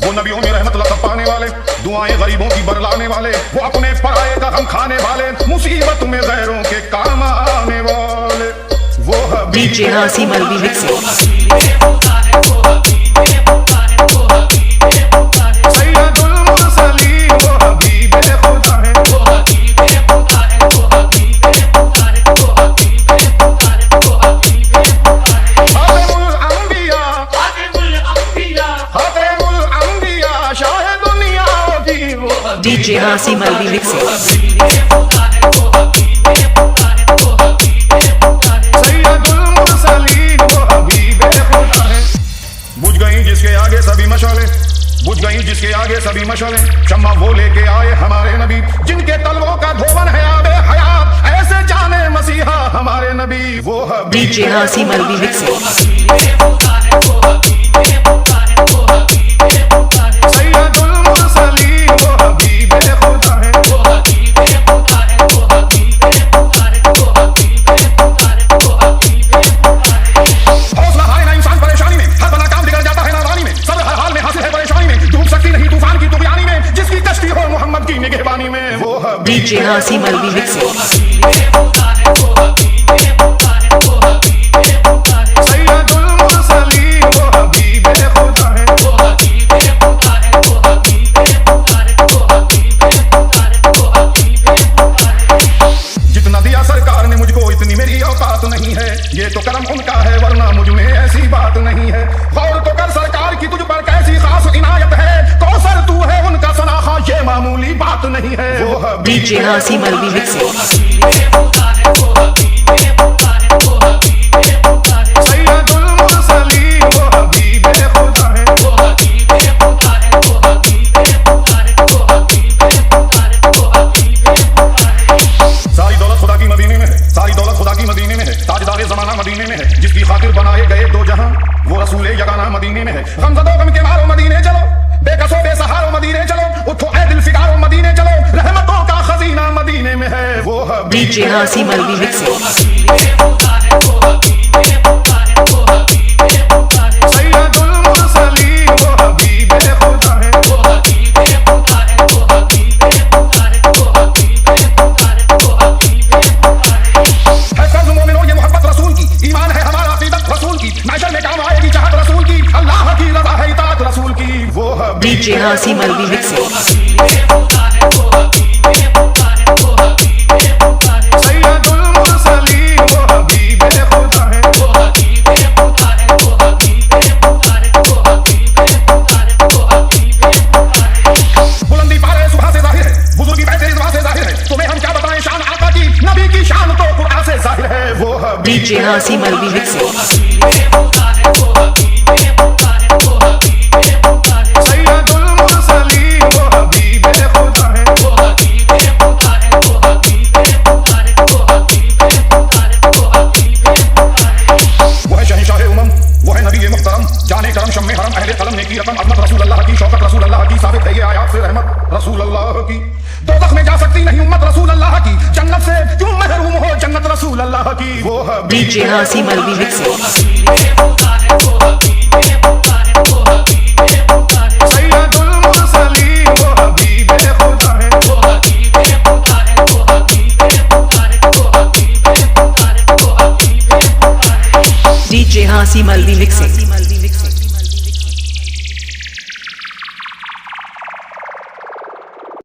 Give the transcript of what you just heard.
वो नबियों में रहमत लक़ब पाने वाले, दुआएं गरीबों की बरलाने वाले, वो अपने पराए का गम खाने वाले, मुसीबत में गैरों के काम आने वाले, वो DJ Hasim Alvi mixing. DJ Hasim Alvi mixing. बुझ गई जिसके आगे सभी मशाले, बुझ गई जिसके आगे सभी मशाले, शम्मा वो लेके आए हमारे नबी, जिनके तलवों का धोवन है आबे हयात, ऐसे जाने मसीहा हमारे नबी, वो DJ Hasim Alvi mixing. DJ Hasim Alvi mixing. जितना दिया सरकार ने मुझको इतनी मेरी औकात नहीं है, ये तो करम उनका है वरना मुझ में ऐसी बात नहीं है। गौर तो कर सरकार की तुझ पर कैसी खास इनायत है, कौसर तू है उनका सनाखा ये मामूली बात नहीं है। DJ Hasim Alvi mixing. मदीने में है, जिसकी खातिर बनाए गए दो जहां, वो रसूल यगाना मदीने में है। गमज़दो गम के मारो मदीने चलो, बेकसो बेसहारो मदीने चलो, उठो ऐ दिल फिगारो मदीने चलो, रहमतों का खजीना मदीने में है। वो DJ Hasim Alvi mixing. DJ Hasim Alvi mixing. बुलंदी पारे सुबह से जाहिर है, बुजुर्गी बैठे इस से जाहिर है, तुम्हें हम क्या बताएं शान आका की, नबी की शान तो कुरान से जाहिर है। वो DJ Hasim Alvi mixing. जाने करम शम्मे हरम अहले कलम ने की रकम अज़मत रसूल अल्लाह की, शौकत रसूल अल्लाह की, साबित है ये आयात से रहमत रसूल अल्लाह की। दोज़ख में जा सकती नहीं उम्मत रसूल अल्लाह की, जन्नत से क्यों महरूम हो जन्नत रसूल अल्लाह की। वो DJ Hasim Alvi mixing. DJ Hasim Alvi mixing.